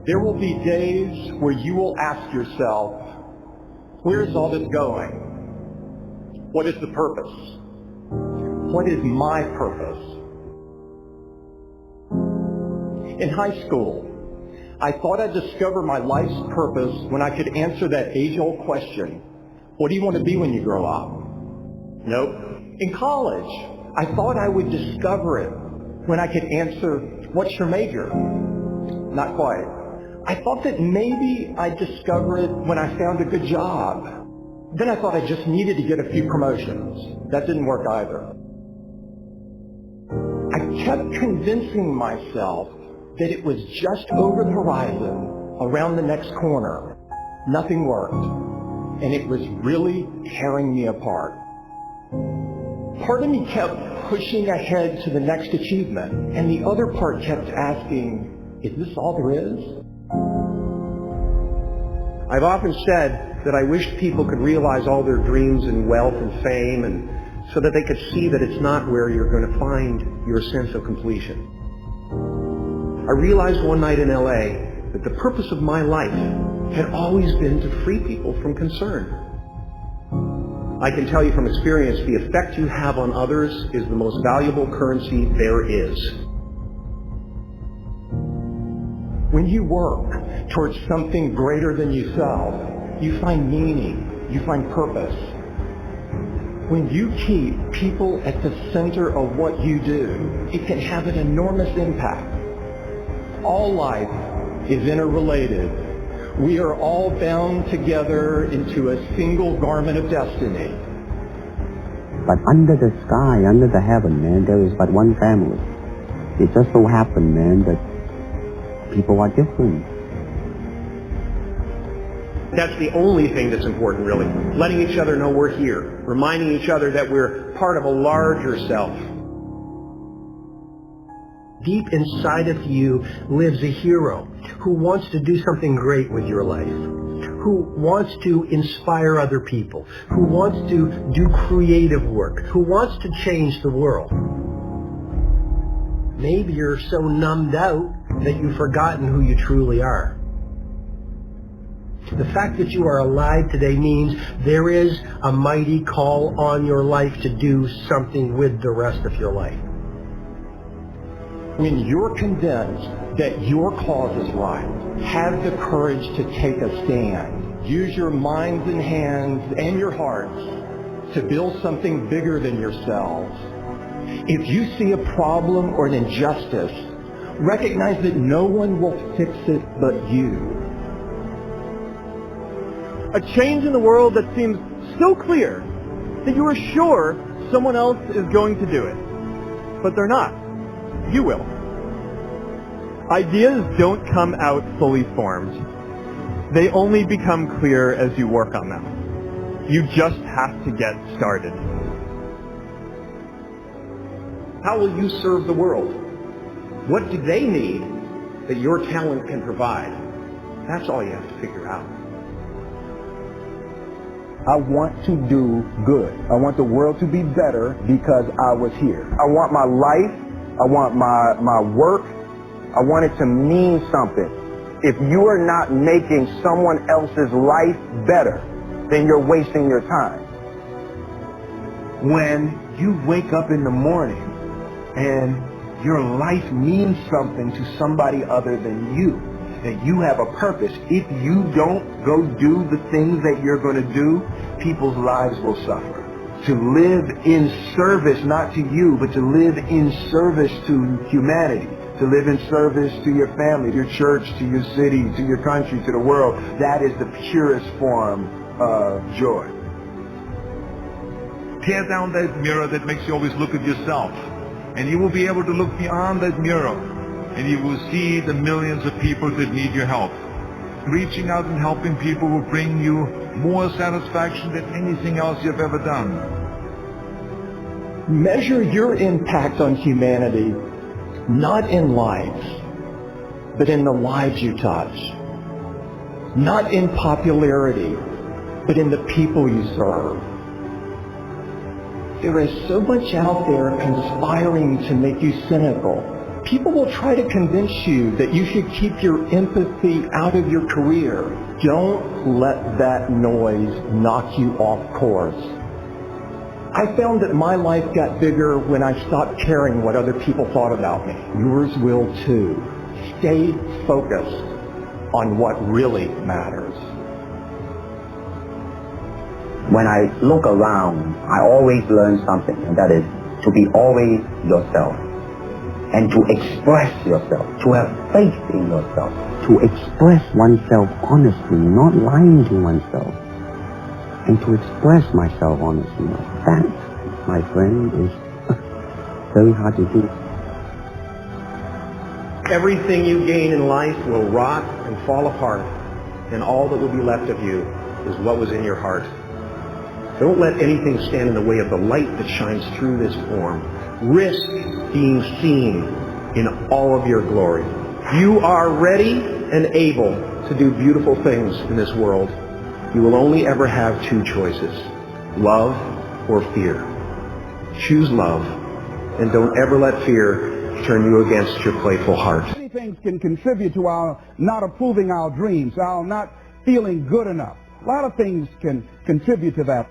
There will be days where you will ask yourself, where is all this going? What is the purpose? What is my purpose? In high school, I thought I'd discover my life's purpose when I could answer that age-old question, what do you want to be when you grow up? Nope. In college, I thought I would discover it when I could answer, what's your major? Not quite. I thought that maybe I'd discover it when I found a good job. Then I thought I just needed to get a few promotions. That didn't work either. I kept convincing myself that it was just over the horizon, around the next corner. Nothing worked, and it was really tearing me apart. Part of me kept pushing ahead to the next achievement, and the other part kept asking, is this all there is? I've often said that I wish people could realize all their dreams in wealth and fame, and so that they could see that it's not where you're going to find your sense of completion. I realized one night in LA that the purpose of my life had always been to free people from concern. I can tell you from experience, the effect you have on others is the most valuable currency there is. When you work towards something greater than yourself, you find meaning, you find purpose. When you keep people at the center of what you do, it can have an enormous impact. All life is interrelated. We are all bound together into a single garment of destiny. But under the sky, under the heaven, man, there is but one family. It just so happened, man, that people are different. That's the only thing that's important, really. Letting each other know we're here. Reminding each other that we're part of a larger self. Deep inside of you lives a hero who wants to do something great with your life, who wants to inspire other people, who wants to do creative work, who wants to change the world. Maybe you're so numbed out that you've forgotten who you truly are. The fact that you are alive today means there is a mighty call on your life to do something with the rest of your life. When you're convinced that your cause is right, have the courage to take a stand. Use your minds and hands and your hearts to build something bigger than yourselves. If you see a problem or an injustice, recognize that no one will fix it but you. A change in the world that seems so clear that you are sure someone else is going to do it. But they're not. You will. Ideas don't come out fully formed. They only become clear as you work on them. You just have to get started. How will you serve the world? What do they need that your talent can provide? That's all you have to figure out. I want to do good. I want the world to be better because I was here. I want my life, I want my work, I want it to mean something. If you are not making someone else's life better, then you're wasting your time. When you wake up in the morning and your life means something to somebody other than you, that you have a purpose. If you don't go do the things that you're going to do, people's lives will suffer. To live in service, not to you, but to live in service to humanity, to live in service to your family, to your church, to your city, to your country, to the world, that is the purest form of joy. Tear down that mirror that makes you always look at yourself, and you will be able to look beyond that mirror, and you will see the millions of people that need your help. Reaching out and helping people will bring you more satisfaction than anything else you've ever done. Measure your impact on humanity not in lives, but in the lives you touch. Not in popularity, but in the people you serve. There is so much out there conspiring to make you cynical. People will try to convince you that you should keep your empathy out of your career. Don't let that noise knock you off course. I found that my life got bigger when I stopped caring what other people thought about me. Yours will too. Stay focused on what really matters. When I look around, I always learn something, and that is to be always yourself, and to express yourself, to have faith in yourself, to express oneself honestly, not lying to oneself, and to express myself honestly. That, my friend, is very hard to do. Everything you gain in life will rot and fall apart, and all that will be left of you is what was in your heart. Don't let anything stand in the way of the light that shines through this form. Risk being seen in all of your glory. You are ready and able to do beautiful things in this world. You will only ever have two choices, love or fear. Choose love, and don't ever let fear turn you against your playful heart. Many things can contribute to our not approving our dreams, our not feeling good enough. A lot of things can contribute to that.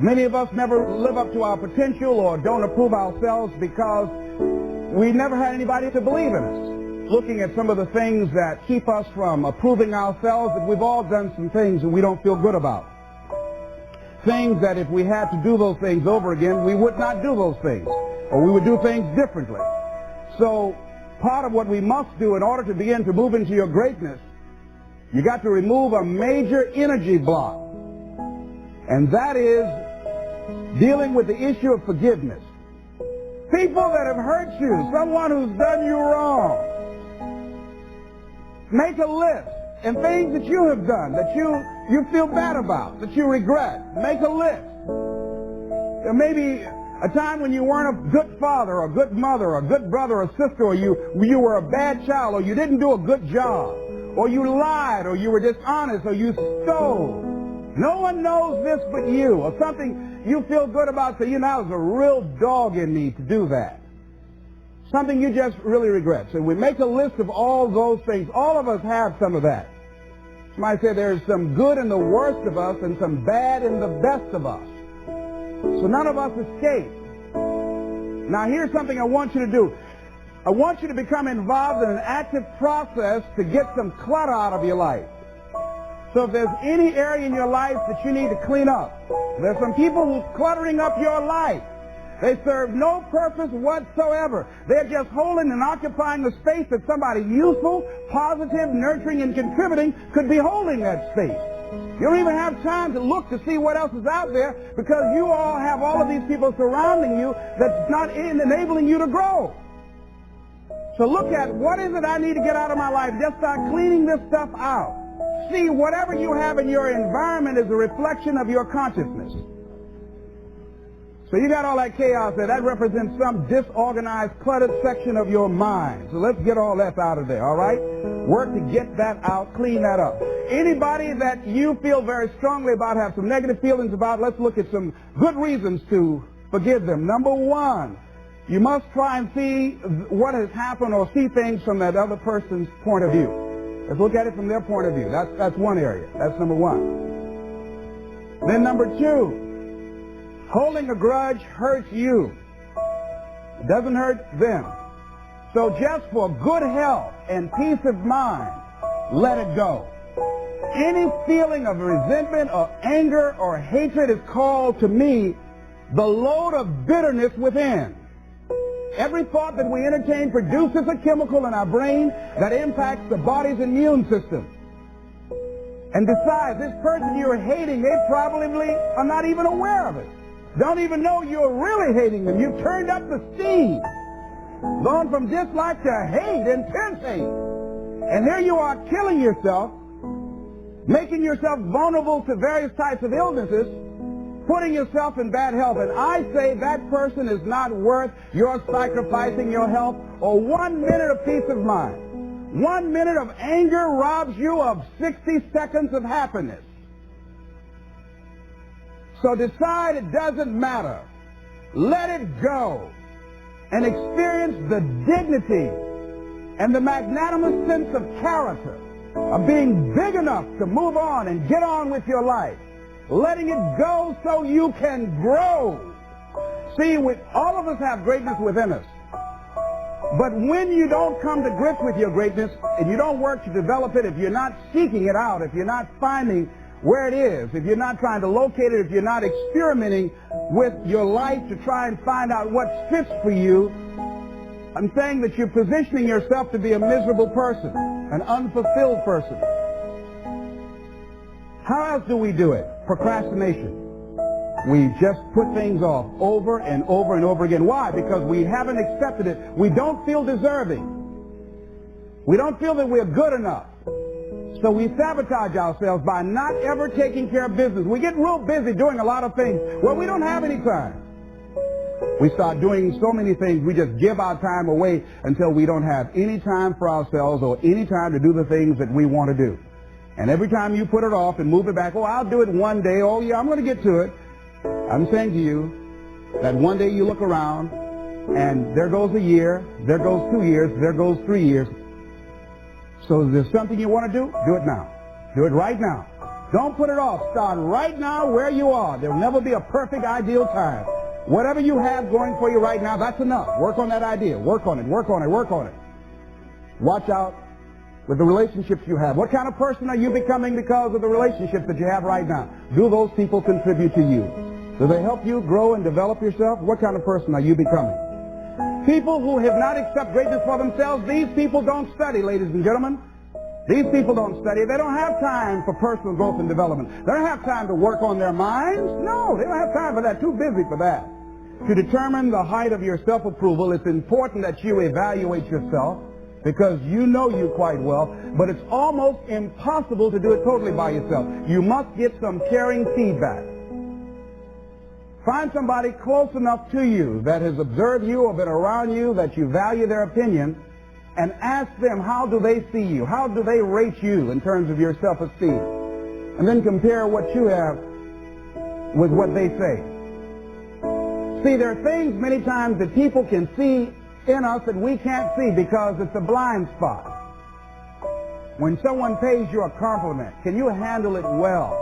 Many of us never live up to our potential or don't approve ourselves because we never had anybody to believe in us. Looking at some of the things that keep us from approving ourselves, that we've all done some things that we don't feel good about. Things that if we had to do those things over again, we would not do those things, or we would do things differently. So part of what we must do in order to begin to move into your greatness, you got to remove a major energy block, and that is dealing with the issue of forgiveness. People that have hurt you, someone who's done you wrong, make a list, and things that you have done that you feel bad about, that you regret. Make a list. There may be a time when you weren't a good father or a good mother or a good brother or sister, or you were a bad child, or you didn't do a good job, or you lied, or you were dishonest, or you stole. No one knows this but you, or something you feel good about, so you know, there's a real dog in me to do that. Something you just really regret. So we make a list of all those things. All of us have some of that. Somebody said there's some good in the worst of us and some bad in the best of us. So none of us escape. Now here's something I want you to do. I want you to become involved in an active process to get some clutter out of your life. So if there's any area in your life that you need to clean up, there's some people who are cluttering up your life. They serve no purpose whatsoever. They're just holding and occupying the space that somebody useful, positive, nurturing, and contributing could be holding that space. You don't even have time to look to see what else is out there because you all have all of these people surrounding you that's not enabling you to grow. So look at what is it I need to get out of my life. Just start cleaning this stuff out. See, whatever you have in your environment is a reflection of your consciousness. So you got all that chaos there. That represents some disorganized, cluttered section of your mind. So let's get all that out of there, all right? Work to get that out, clean that up. Anybody that you feel very strongly about, have some negative feelings about, let's look at some good reasons to forgive them. Number one, you must try and see what has happened or see things from that other person's point of view. Let's look at it from their point of view. That's one area. That's number one. Then number two, holding a grudge hurts you. It doesn't hurt them. So just for good health and peace of mind, let it go. Any feeling of resentment or anger or hatred is called to me the load of bitterness within. Every thought that we entertain produces a chemical in our brain that impacts the body's immune system. And besides, this person you're hating, they probably are not even aware of it. Don't even know you're really hating them. You've turned up the steam. Gone from dislike to hate, intense hate. And here you are killing yourself, making yourself vulnerable to various types of illnesses, putting yourself in bad health. And I say that person is not worth your sacrificing your health or 1 minute of peace of mind. 1 minute of anger robs you of 60 seconds of happiness. So decide it doesn't matter. Let it go. and experience the dignity and the magnanimous sense of character of being big enough to move on and get on with your life, letting it go so you can grow. See, all of us have greatness within us. But when you don't come to grips with your greatness and you don't work to develop it, if you're not seeking it out, if you're not finding where it is, if you're not trying to locate it, if you're not experimenting with your life to try and find out what fits for you, I'm saying that you're positioning yourself to be a miserable person, an unfulfilled person. How else do we do it? Procrastination. We just put things off over and over and over again. Why? Because we haven't accepted it. We don't feel deserving. We don't feel that we're good enough. So we sabotage ourselves by not ever taking care of business. We get real busy doing a lot of things. Well, we don't have any time. We start doing so many things, we just give our time away until we don't have any time for ourselves or any time to do the things that we want to do. And every time you put it off and move it back, oh, I'll do it one day, oh yeah, I'm going to get to it. I'm saying to you that one day you look around and there goes a year, there goes 2 years, there goes 3 years. So if there's something you want to do it now. Do it right now. Don't put it off. Start right now where you are. There will never be a perfect, ideal time. Whatever you have going for you right now, that's enough. Work on that idea. Work on it, work on it, work on it. Watch out with the relationships you have. What kind of person are you becoming because of the relationships that you have right now? Do those people contribute to you? Do they help you grow and develop yourself? What kind of person are you becoming? People who have not accepted greatness for themselves, these people don't study, ladies and gentlemen. These people don't study. They don't have time for personal growth and development. They don't have time to work on their minds. No, they don't have time for that. Too busy for that. To determine the height of your self-approval, it's important that you evaluate yourself because you know you quite well, but it's almost impossible to do it totally by yourself. You must get some caring feedback. Find somebody close enough to you that has observed you or been around you that you value their opinion and ask them, how do they see you? How do they rate you in terms of your self-esteem? And then compare what you have with what they say. See, there are things many times that people can see in us that we can't see because it's a blind spot. When someone pays you a compliment, can you handle it well?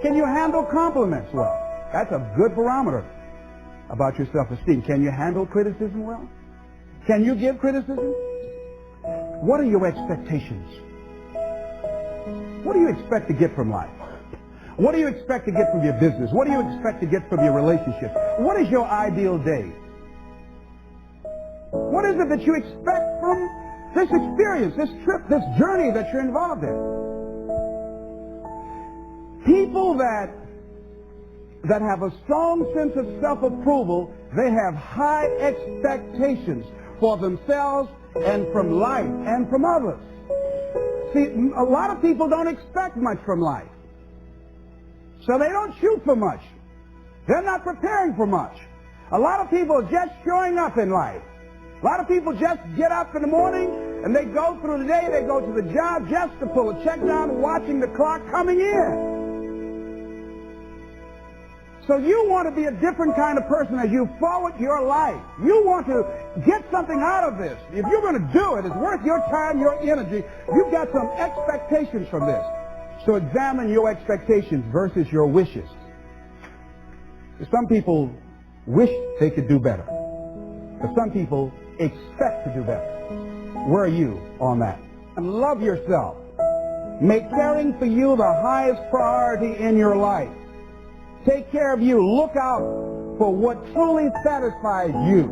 Can you handle compliments well? That's a good barometer about your self-esteem. Can you handle criticism well? Can you give criticism? What are your expectations? What do you expect to get from life? What do you expect to get from your business? What do you expect to get from your relationship? What is your ideal day? What is it that you expect from this experience, this trip, this journey that you're involved in? People that have a strong sense of self-approval, they have high expectations for themselves and from life and from others. See, a lot of people don't expect much from life. So they don't shoot for much. They're not preparing for much. A lot of people are just showing up in life. A lot of people just get up in the morning and they go through the day, they go to the job just to pull a check down, watching the clock coming in. So you want to be a different kind of person as you forward your life. You want to get something out of this. If you're going to do it, it's worth your time, your energy. You've got some expectations from this. So examine your expectations versus your wishes. Some people wish they could do better. But some people expect to do better. Where are you on that? And love yourself. Make caring for you the highest priority in your life. Take care of you. Look out for what truly satisfies you.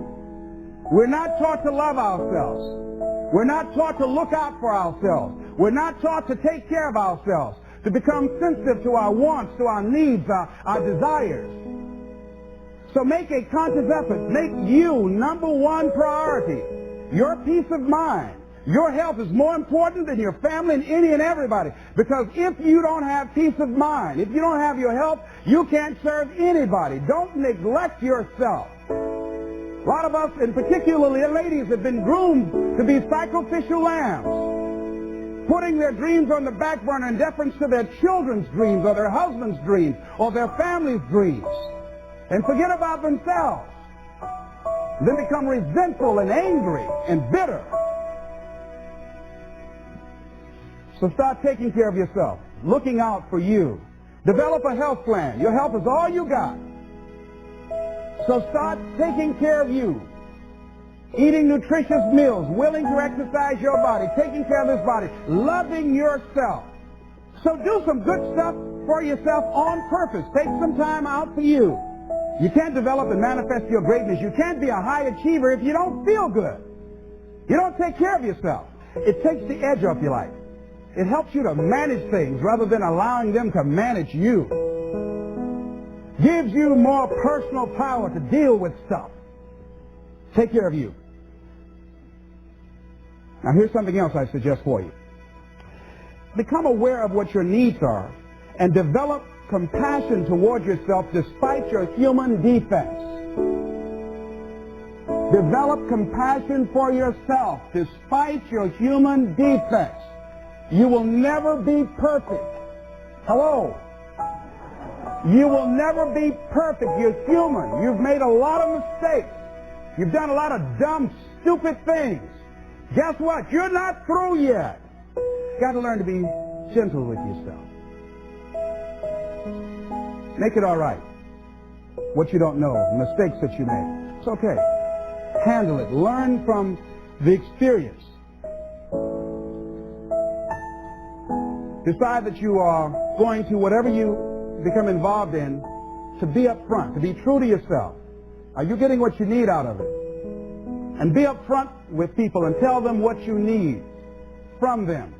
We're not taught to love ourselves. We're not taught to look out for ourselves. We're not taught to take care of ourselves, to become sensitive to our wants, to our needs, our desires. So make a conscious effort. Make you number one priority. Your peace of mind. Your health is more important than your family and any and everybody. Because if you don't have peace of mind, if you don't have your health, you can't serve anybody. Don't neglect yourself. A lot of us, and particularly ladies, have been groomed to be sacrificial lambs, putting their dreams on the back burner in deference to their children's dreams or their husband's dreams or their family's dreams, and forget about themselves. Then become resentful and angry and bitter. So start taking care of yourself, looking out for you. Develop a health plan. Your health is all you got. So start taking care of you. Eating nutritious meals, willing to exercise your body, taking care of this body, loving yourself. So do some good stuff for yourself on purpose. Take some time out for you. You can't develop and manifest your greatness. You can't be a high achiever if you don't feel good. You don't take care of yourself. It takes the edge off your life. It helps you to manage things rather than allowing them to manage you. Gives you more personal power to deal with stuff. Take care of you. Now here's something else I suggest for you. Become aware of what your needs are and develop compassion toward yourself despite your human defects. Develop compassion for yourself despite your human defects. You will never be perfect. Hello? You will never be perfect. You're human. You've made a lot of mistakes. You've done a lot of dumb, stupid things. Guess what? You're not through yet. You've got to learn to be gentle with yourself. Make it all right. What you don't know, the mistakes that you made. It's okay. Handle it. Learn from the experience. Decide that you are going to, whatever you become involved in, to be up front, to be true to yourself. Are you getting what you need out of it? And be up front with people and tell them what you need from them.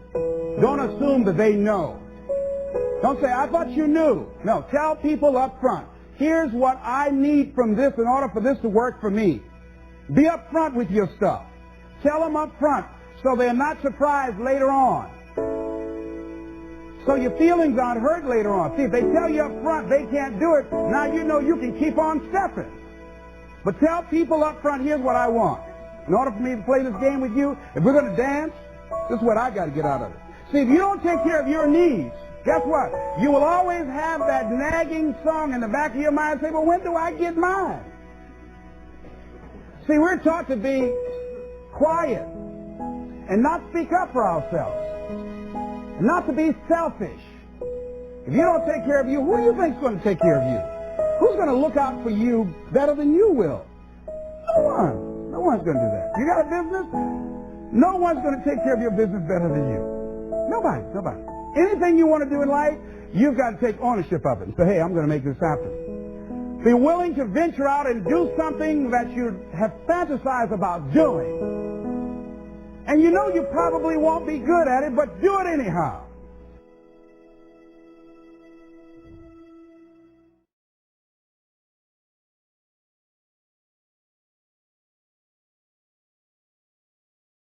Don't assume that they know. Don't say, I thought you knew. No, tell people up front, here's what I need from this in order for this to work for me. Be up front with your stuff. Tell them up front so they're not surprised later on. So your feelings aren't hurt later on. See, if they tell you up front they can't do it, now you know you can keep on stepping. But tell people up front, here's what I want. In order for me to play this game with you, if we're going to dance, this is what I got to get out of it. See, if you don't take care of your needs, guess what? You will always have that nagging song in the back of your mind say, well, when do I get mine? See, we're taught to be quiet and not speak up for ourselves. And not to be selfish. If you don't take care of you, who do you think is going to take care of you? Who's going to look out for you better than you will? No one. No one's going to do that. You got a business? No one's going to take care of your business better than you. Nobody. Nobody. Anything you want to do in life, you've got to take ownership of it and say, hey, I'm going to make this happen. Be willing to venture out and do something that you have fantasized about doing. And you know you probably won't be good at it, but do it anyhow.